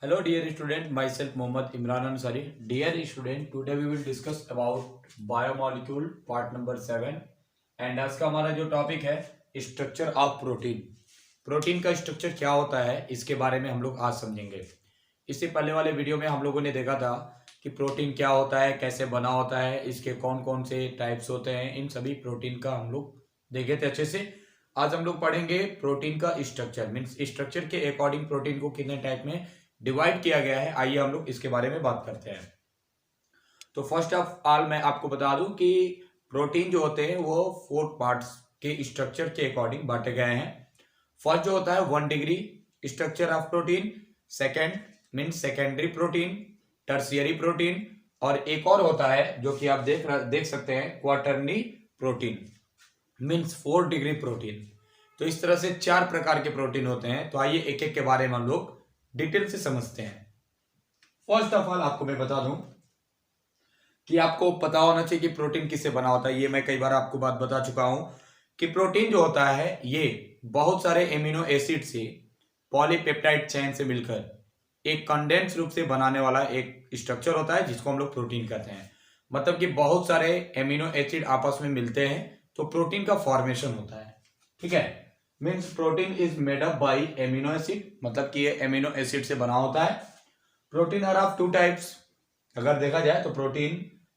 Hello dear student, myself Mohammad Imran Ansari. Dear student, today we will discuss about biomolecule part number 7 and आज का हमारा जो topic है structure of protein. Protein का structure क्या होता है इसके बारे में हम लोग आज समझेंगे। इससे पहले वाले वीडियो में हम लोगों ने देखा था कि प्रोटीन क्या होता है, कैसे बना होता है, इसके कौन कौन से टाइप्स होते हैं, इन सभी प्रोटीन का हम लोग देखे थे अच्छे से। आज हम लोग पढ़ेंगे प्रोटीन का स्ट्रक्चर, मीन्स स्ट्रक्चर के अकॉर्डिंग प्रोटीन को कितने टाइप में डिवाइड किया गया है। आइए हम लोग इसके बारे में बात करते हैं। तो फर्स्ट ऑफ ऑल मैं आपको बता दूं कि प्रोटीन जो होते हैं वो 4 पार्ट्स के स्ट्रक्चर के अकॉर्डिंग बांटे गए हैं। फर्स्ट जो होता है 1 degree structure of protein, second means secondary protein, tertiary protein, और एक और होता है जो कि आप देख सकते हैं क्वार्टरनी प्रोटीन मीन्स 4 डिग्री प्रोटीन। तो इस तरह से 4 प्रकार के प्रोटीन होते हैं। तो आइए एक एक के बारे में हम लोग डिटेल से समझते हैं। फर्स्ट ऑफ ऑल आपको मैं बता दूं कि आपको पता होना चाहिए कि प्रोटीन किससे बना होता है। ये मैं कई बार आपको बात बता चुका हूं कि प्रोटीन जो होता है ये बहुत सारे एमिनो एसिड से पॉलीपेप्टाइड चेन से मिलकर एक कंडेंस रूप से बनाने वाला एक स्ट्रक्चर होता है जिसको हम लोग प्रोटीन कहते हैं। मतलब कि बहुत सारे एमिनो एसिड आपस में मिलते हैं तो प्रोटीन का फॉर्मेशन होता है। ठीक है, means protein is made up by amino acid, मतलब कि ये एमिनो एसिड से बना होता है। Protein are of 2 types. अगर देखा जाए तो प्रोटीन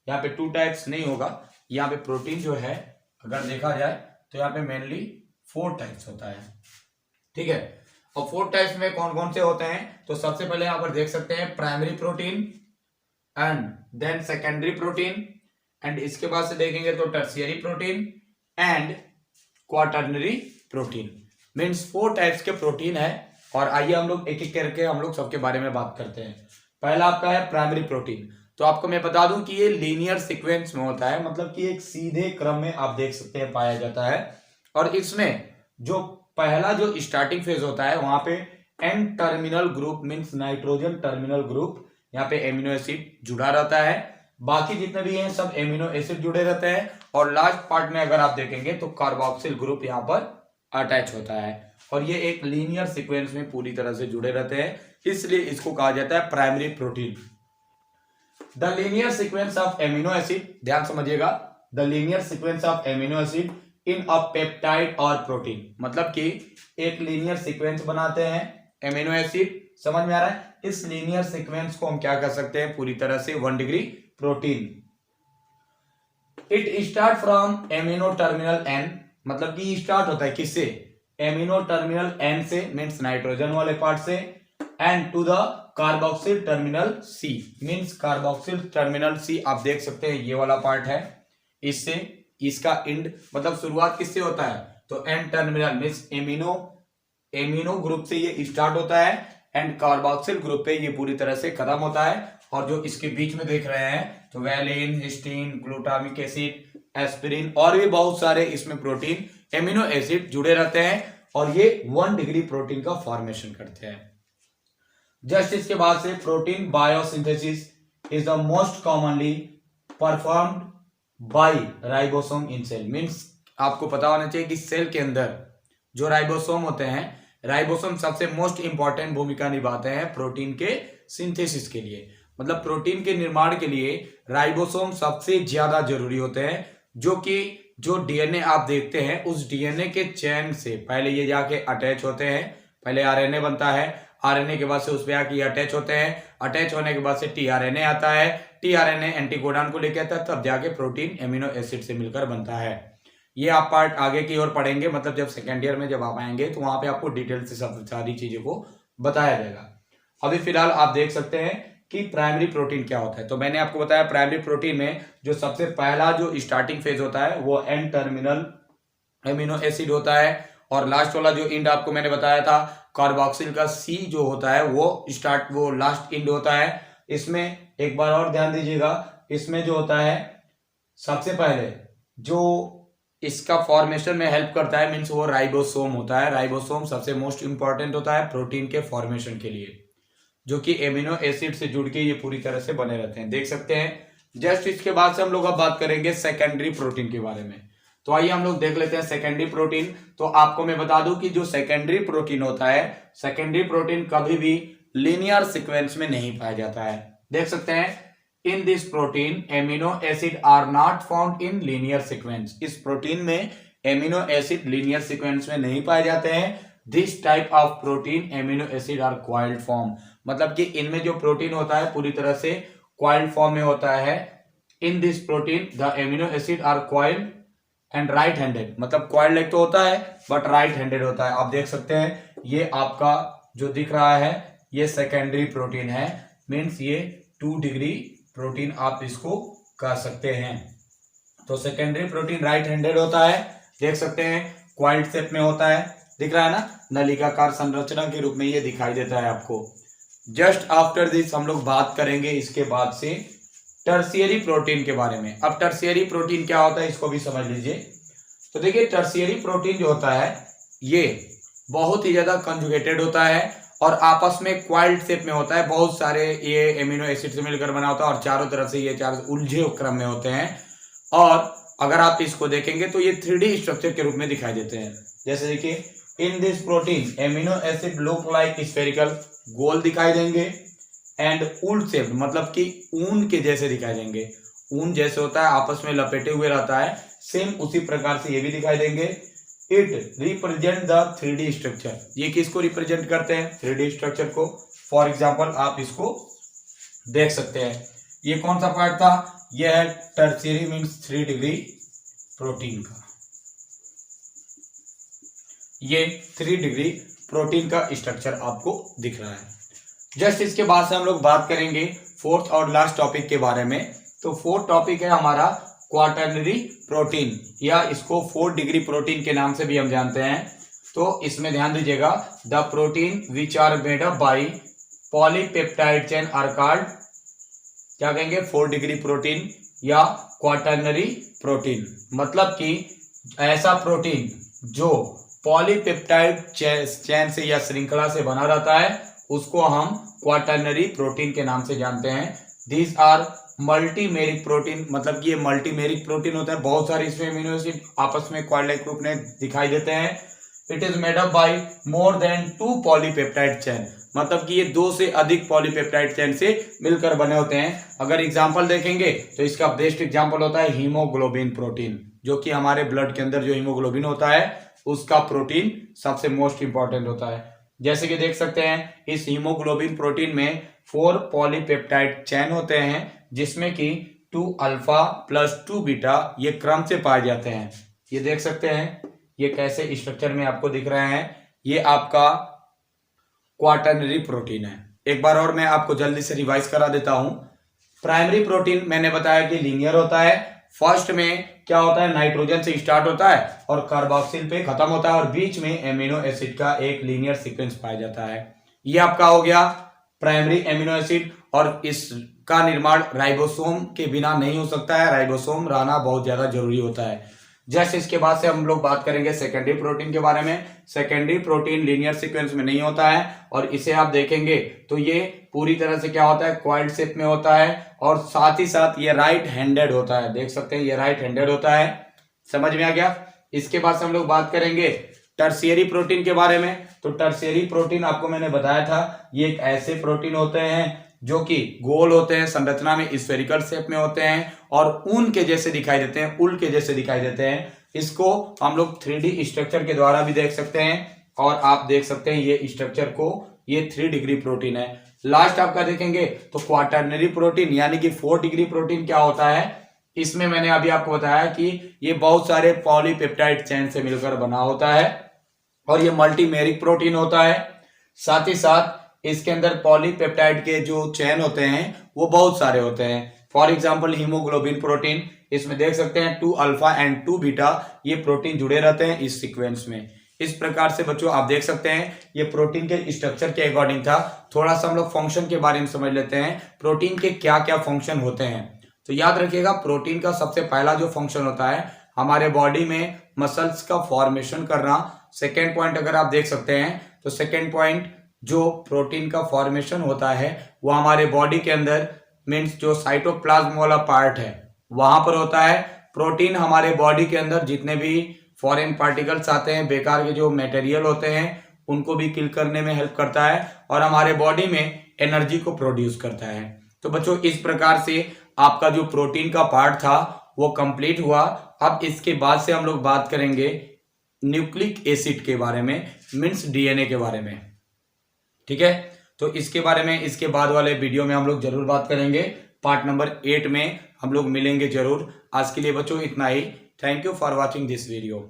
यहाँ पे 2 टाइप्स नहीं होगा, यहाँ पे प्रोटीन जो है अगर देखा जाए तो यहाँ पे मेनली 4 टाइप्स होता है। ठीक है, और 4 टाइप्स में कौन कौन से होते हैं तो सबसे पहले यहाँ पर देख सकते हैं primary protein and then secondary protein, and इसके बाद से देखेंगे तो tertiary protein and quaternary protein. Means 4 types के प्रोटीन है। और आइए हम लोग एक एक करके हम लोग सबके बारे में बात करते हैं। पहला आपका है प्राइमरी प्रोटीन। तो आपको मैं बता दूं कि ये लीनियर सीक्वेंस में होता है, मतलब कि एक सीधे क्रम में आप देख सकते हैं पाया जाता है। और इसमें जो पहला जो स्टार्टिंग फेज होता है वहां पे N terminal group means nitrogen terminal group, यहाँ पे एमिनो एसिड जुड़ा रहता है। बाकी जितने भी हैं सब एमिनो एसिड जुड़े रहते हैं। और लास्ट पार्ट में अगर आप देखेंगे तो कार्बोक्सिल ग्रुप यहाँ पर अटैच होता है। और ये एक लीनियर सीक्वेंस में पूरी तरह से जुड़े रहते हैं, इसलिए इसको कहा जाता है primary protein. The linear sequence of amino acid, ध्यान समझिएगा, the linear sequence of amino acid in a peptide और प्रोटीन, मतलब कि एक लीनियर सीक्वेंस बनाते हैं एमिनो एसिड। समझ में आ रहा है? इस लीनियर सीक्वेंस को हम क्या कर सकते हैं, पूरी तरह से 1 degree protein. It start from amino terminal N, मतलब कि स्टार्ट होता है किससे, एमिनो टर्मिनल एन से मीन्स नाइट्रोजन वाले पार्ट से, and to the carboxyl terminal C means carboxyl terminal C. आप देख सकते हैं ये वाला पार्ट है, इससे इसका एंड मतलब शुरुआत किससे होता है तो N terminal means amino group से ये स्टार्ट होता है एंड कार्बोक्सिल ग्रुप पे ये पूरी तरह से खत्म होता है। और जो इसके बीच में देख रहे हैं तो वैलिन, हिस्टीन, ग्लूटामिक एसिड, एस्पिरिन और भी बहुत सारे इसमें प्रोटीन एमिनो एसिड जुड़े रहते हैं और ये 1 डिग्री प्रोटीन का फॉर्मेशन करते हैं। जस्ट इसके बाद से protein biosynthesis is the most commonly performed by ribosome in cell. Means आपको पता होना चाहिए कि सेल के अंदर जो राइबोसोम होते हैं, राइबोसोम सबसे मोस्ट इंपॉर्टेंट भूमिका निभाते हैं प्रोटीन के सिंथेसिस के लिए। मतलब प्रोटीन के निर्माण के लिए राइबोसोम सबसे ज्यादा जरूरी होते हैं, जो कि जो डीएनए आप देखते हैं उस डीएनए के चेन से पहले ये जाके अटैच होते हैं। पहले आरएनए बनता है, आरएनए के बाद से उस पे आके अटैच होते हैं, अटैच होने के बाद से टीआरएनए आता है, टीआरएनए एंटीकोडॉन को लेके आता है, तब जाके प्रोटीन एमिनो एसिड से मिलकर बनता है। ये आप पार्ट आगे की ओर पढ़ेंगे, मतलब जब सेकेंड ईयर में जब आप आएंगे तो वहां पे आपको डिटेल से सब सारी चीजों को बताया जाएगा। अभी फिलहाल आप देख सकते हैं कि प्राइमरी प्रोटीन क्या होता है। तो मैंने आपको बताया प्राइमरी प्रोटीन में जो सबसे पहला जो स्टार्टिंग फेज होता है वो एन टर्मिनल एमिनो एसिड होता है, और लास्ट वाला जो इंड आपको मैंने बताया था कार्बोक्सिल का सी जो होता है वो लास्ट इंड होता है। इसमें एक बार और ध्यान दीजिएगा, इसमें जो होता है सबसे पहले जो इसका फॉर्मेशन में हेल्प करता है मीन्स वो राइबोसोम होता है। राइबोसोम सबसे मोस्ट इंपॉर्टेंट होता है प्रोटीन के फॉर्मेशन के लिए, जो कि एमिनो एसिड से जुड़ के ये पूरी तरह से बने रहते हैं, देख सकते हैं। जस्ट इसके बाद से हम लोग अब बात करेंगे सेकेंडरी प्रोटीन के बारे में। तो आइए हम लोग देख लेते हैं सेकेंडरी प्रोटीन। तो आपको मैं बता दूं कि जो सेकेंडरी प्रोटीन होता है, सेकेंडरी प्रोटीन कभी भी लीनियर सीक्वेंस में नहीं पाया जाता है। देख सकते हैं in this protein amino acid are not found in linear sequence. इस प्रोटीन में एमिनो एसिड लीनियर सीक्वेंस में नहीं पाए जाते हैं। This type of protein amino acid are coiled form, मतलब कि इनमें जो प्रोटीन होता है पूरी तरह से कॉइल्ड फॉर्म में होता है। In this protein the amino acid are coiled and right handed, मतलब कॉइल्ड लाइक तो होता है बट राइट हैंडेड होता है। आप देख सकते हैं ये आपका जो दिख रहा है ये सेकेंडरी प्रोटीन है, मीन्स ये 2 डिग्री प्रोटीन आप इसको कह सकते हैं। तो सेकेंडरी प्रोटीन राइट हैंडेड होता है, देख सकते हैं क्वाइल्ड शेप में होता है, दिख रहा है ना, नलिकाकार संरचना के रूप में ये दिखाई देता है आपको। जस्ट आफ्टर दिस हम लोग बात करेंगे इसके बाद से टर्शियरी प्रोटीन के बारे में। अब टर्शियरी प्रोटीन क्या होता है इसको भी समझ लीजिए। तो देखिए टर्शियरी प्रोटीन जो होता है ये बहुत ही ज्यादा कंजुगेटेड होता है और आपस में क्वाइल्ड शेप में होता है। बहुत सारे ये एमिनो एसिड से मिलकर बना होता है और चारों तरफ से ये चार उलझे क्रम में होते हैं। और अगर आप इसको देखेंगे तो ये 3D स्ट्रक्चर के रूप में दिखाई देते हैं। जैसे देखिए in this protein amino acid look like spherical, गोल दिखाई देंगे, एंड उल शेप्ड, मतलब कि ऊन के जैसे दिखाई देंगे। ऊन जैसे होता है आपस में लपेटे हुए रहता है, सेम उसी प्रकार से ये भी दिखाई देंगे। It represent the 3D structure, ये किसको रिप्रेजेंट करते हैं? 3D स्ट्रक्चर को। फॉर एग्जाम्पल आप इसको देख सकते हैं, ये कौन सा पार्ट था? यह है टर्शियरी मीन्स 3 डिग्री प्रोटीन का, ये 3 डिग्री प्रोटीन का स्ट्रक्चर आपको दिख रहा है। जस्ट इसके बाद से हम लोग बात करेंगे फोर्थ और लास्ट टॉपिक के बारे में। तो फोर्थ टॉपिक है हमारा क्वाटर्नरी प्रोटीन, या इसको 4 डिग्री प्रोटीन के नाम से भी हम जानते हैं। तो इसमें ध्यान दीजिएगा, the protein which are made up by polypeptide chain are called, क्या कहेंगे? 4 डिग्री प्रोटीन या क्वाटर्नरी प्रोटीन। मतलब कि ऐसा प्रोटीन जो पॉलीपेप्टाइड चेन से या श्रृंखला से बना रहता है उसको हम क्वाटर्नरी प्रोटीन के नाम से जानते हैं। दीज आर मल्टीमेरिक प्रोटीन, मतलब कि ये मल्टीमेरिक प्रोटीन होता है, बहुत सारे इसमें अमीनो एसिड आपस में क्वाड लाइक रूप में दिखाई देते हैं। It is made up by more than 2 polypeptide chain, मतलब कि ये 2 से अधिक पॉलीपेप्टाइड चेन से मिलकर बने होते हैं। अगर एग्जांपल देखेंगे तो इसका बेस्ट एग्जांपल होता है हीमोग्लोबिन प्रोटीन, जो कि हमारे ब्लड के अंदर जो हीमोग्लोबिन होता है उसका प्रोटीन सबसे मोस्ट इंपॉर्टेंट होता है। जैसे कि देख सकते हैं इस हीमोग्लोबिन प्रोटीन में 4 पॉलीपेप्टाइड चेन होते हैं, जिसमें कि 2 अल्फा प्लस 2 बीटा ये क्रम से पाए जाते हैं। ये देख सकते हैं ये कैसे स्ट्रक्चर में आपको दिख रहे हैं, ये आपका क्वाटर्नरी प्रोटीन है। एक बार और मैं आपको जल्दी से रिवाइज करा देता हूं। प्राइमरी प्रोटीन मैंने बताया कि लीनियर होता है, फर्स्ट में क्या होता है? नाइट्रोजन से स्टार्ट होता है और कार्बोक्सिल पे खत्म होता है और बीच में एमिनो एसिड का एक लीनियर सीक्वेंस पाया जाता है। ये आपका हो गया प्राइमरी एमिनो एसिड, और इसका निर्माण राइबोसोम के बिना नहीं हो सकता है, राइबोसोम रहना बहुत ज्यादा जरूरी होता है। जस्ट इसके बाद से हम लोग बात करेंगे सेकेंडरी प्रोटीन के बारे में। सेकेंडरी प्रोटीन लीनियर सीक्वेंस में नहीं होता है और इसे आप देखेंगे तो ये पूरी तरह से क्या होता है? क्वाइल्ड शेप में होता है और साथ ही साथ ये राइट हैंडेड होता है। देख सकते हैं ये राइट हैंडेड होता है, समझ में आ गया। इसके बाद से हम लोग बात करेंगे टर्शियरी प्रोटीन के बारे में। तो टर्शियरी प्रोटीन आपको मैंने बताया था, ये एक ऐसे प्रोटीन होते हैं जो कि गोल होते हैं, संरचना में स्फेरिकल शेप में होते हैं और ऊन के जैसे दिखाई देते हैं, उल के जैसे दिखाई देते हैं। इसको हम लोग 3D स्ट्रक्चर के द्वारा भी देख सकते हैं और आप देख सकते हैं ये स्ट्रक्चर को, ये 3 डिग्री प्रोटीन है। लास्ट आपका देखेंगे तो क्वाटर्नरी प्रोटीन यानी कि 4 डिग्री प्रोटीन क्या होता है? इसमें मैंने अभी आपको बताया कि ये बहुत सारे पॉलीपेप्टाइड चेन से मिलकर बना होता है और ये मल्टीमेरिक प्रोटीन होता है। साथ ही साथ इसके अंदर पॉलीपेप्टाइड के जो चेन होते हैं वो बहुत सारे होते हैं। फॉर एग्जांपल हीमोग्लोबिन प्रोटीन, इसमें देख सकते हैं 2 अल्फा एंड 2 बीटा ये प्रोटीन जुड़े रहते हैं इस सीक्वेंस में। इस प्रकार से बच्चों आप देख सकते हैं ये प्रोटीन के स्ट्रक्चर के अकॉर्डिंग था। थोड़ा सा हम लोग फंक्शन के बारे में समझ लेते हैं, प्रोटीन के क्या क्या फंक्शन होते हैं। तो याद रखिएगा प्रोटीन का सबसे पहला जो फंक्शन होता है हमारे बॉडी में मसल्स का फॉर्मेशन करना। सेकेंड पॉइंट अगर आप देख सकते हैं तो सेकेंड पॉइंट जो प्रोटीन का फॉर्मेशन होता है वो हमारे बॉडी के अंदर मीन्स जो साइटोप्लाज्म वाला पार्ट है वहां पर होता है। प्रोटीन हमारे बॉडी के अंदर जितने भी फॉरेन पार्टिकल्स आते हैं, बेकार के जो मटेरियल होते हैं उनको भी किल करने में हेल्प करता है और हमारे बॉडी में एनर्जी को प्रोड्यूस करता है। तो बच्चों इस प्रकार से आपका जो प्रोटीन का पार्ट था वो कंप्लीट हुआ। अब इसके बाद से हम लोग बात करेंगे न्यूक्लिक एसिड के बारे में, मीन्स डीएनए के बारे में। ठीक है, तो इसके बारे में इसके बाद वाले वीडियो में हम लोग जरूर बात करेंगे। पार्ट नंबर 8 में हम लोग मिलेंगे जरूर। आज के लिए बच्चों इतना ही। Thank you for watching this video.